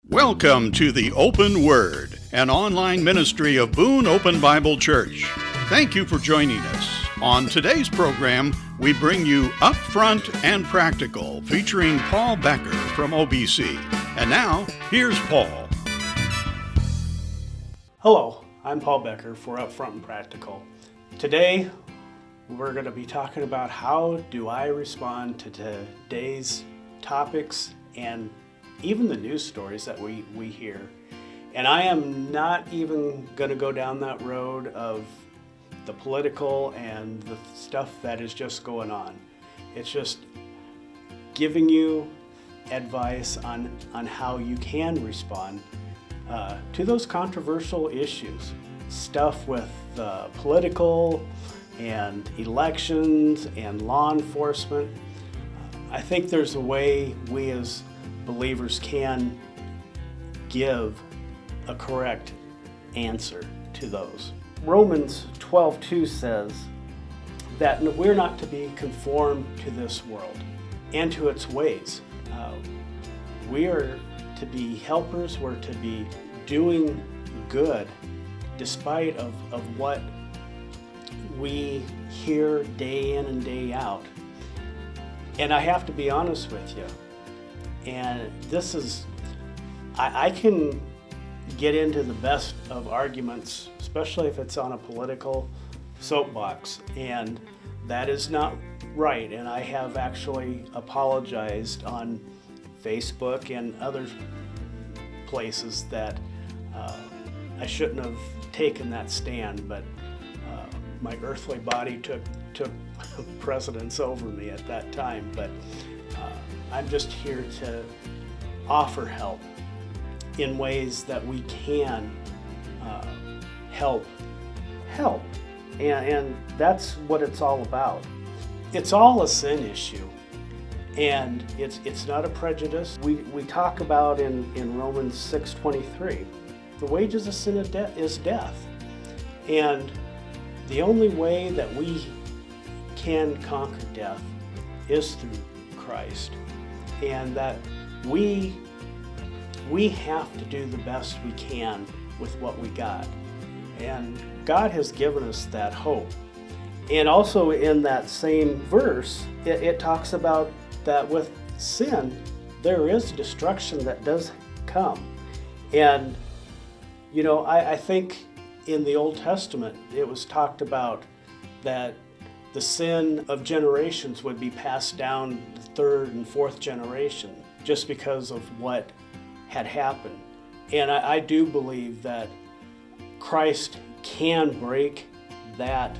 Welcome to the Open Word, an online ministry of Boone Open Bible Church. Thank you for joining us. On today's program, we bring you Upfront and Practical, featuring Paul Becker from OBC. And now, here's Paul. Hello, I'm Paul Becker for Upfront and Practical. Today, we're going to be talking about how do I respond to today's topics and even the news stories that we hear. And I am not even going to go down that road of the political and the stuff that is just going on. It's just giving you advice on how you can respond to those controversial issues. Stuff with political and elections and law enforcement. I think there's a way we as believers can give a correct answer to those. Romans 12:2 says that we're not to be conformed to this world and to its ways. We are to be helpers, we're to be doing good despite of what we hear day in and day out. And I have to be honest with you. And this is, I can get into the best of arguments, especially if it's on a political soapbox, and that is not right. And I have actually apologized on Facebook and other places that I shouldn't have taken that stand, but my earthly body took precedence over me at that time. But I'm just here to offer help in ways that we can help. And that's what it's all about. It's all a sin issue, and it's not a prejudice. We talk about in Romans 6:23, the wages of sin is death. And the only way that we can conquer death is through Christ. And that we have to do the best we can with what we got. And God has given us that hope. And also in that same verse, it talks about that with sin, there is destruction that does come. And, you know, I think in the Old Testament, it was talked about that the sin of generations would be passed down the third and fourth generation just because of what had happened. And I do believe that Christ can break that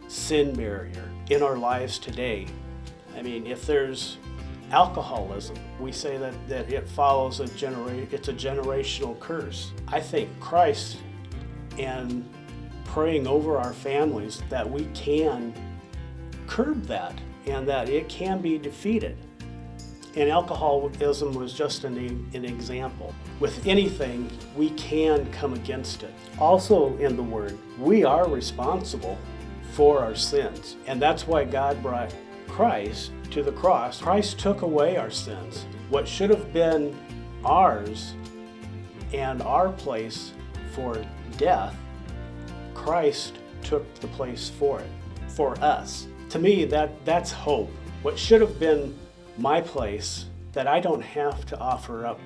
sin barrier in our lives today. I mean, if there's alcoholism, we say that it follows it's a generational curse. I think Christ and praying over our families that we can curb that and that it can be defeated. And alcoholism was just an example. With anything, we can come against it. Also in the Word, we are responsible for our sins. And that's why God brought Christ to the cross. Christ took away our sins. What should have been ours and our place for death, Christ took the place for it, for us. To me, that's hope. What should have been my place, that I don't have to offer up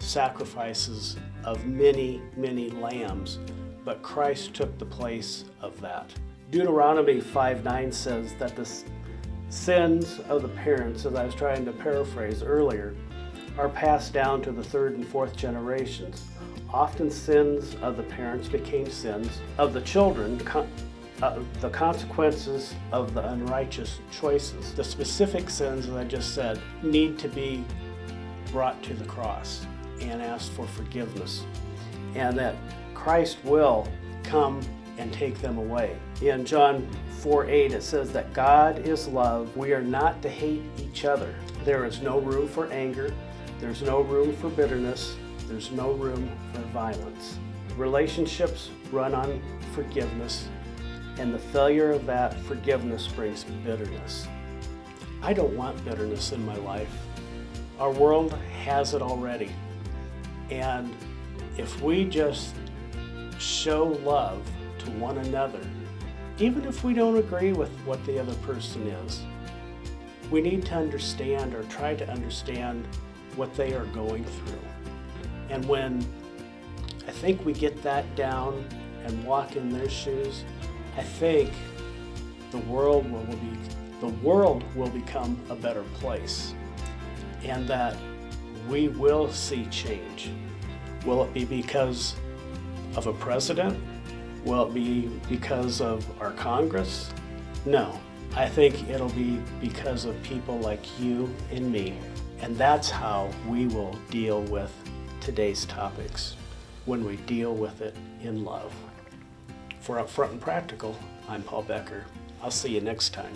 sacrifices of many, many lambs, but Christ took the place of that. Deuteronomy 5:9 says that the sins of the parents, as I was trying to paraphrase earlier, are passed down to the third and fourth generations. Often sins of the parents became sins of the children, the consequences of the unrighteous choices. The specific sins, as I just said, need to be brought to the cross and asked for forgiveness. And that Christ will come and take them away. In John 4:8 it says that God is love. We are not to hate each other. There is no room for anger. There's no room for bitterness. There's no room for violence. Relationships run on forgiveness, and the failure of that forgiveness brings bitterness. I don't want bitterness in my life. Our world has it already. And if we just show love to one another, even if we don't agree with what the other person is, we need to understand or try to understand what they are going through. And when I think we get that down and walk in their shoes, I think the world will become a better place, and that we will see change. Will it be because of a president? Will it be because of our Congress? No. I think it'll be because of people like you and me. And that's how we will deal with today's topics, when we deal with it in love. For Upfront and Practical, I'm Paul Becker. I'll see you next time.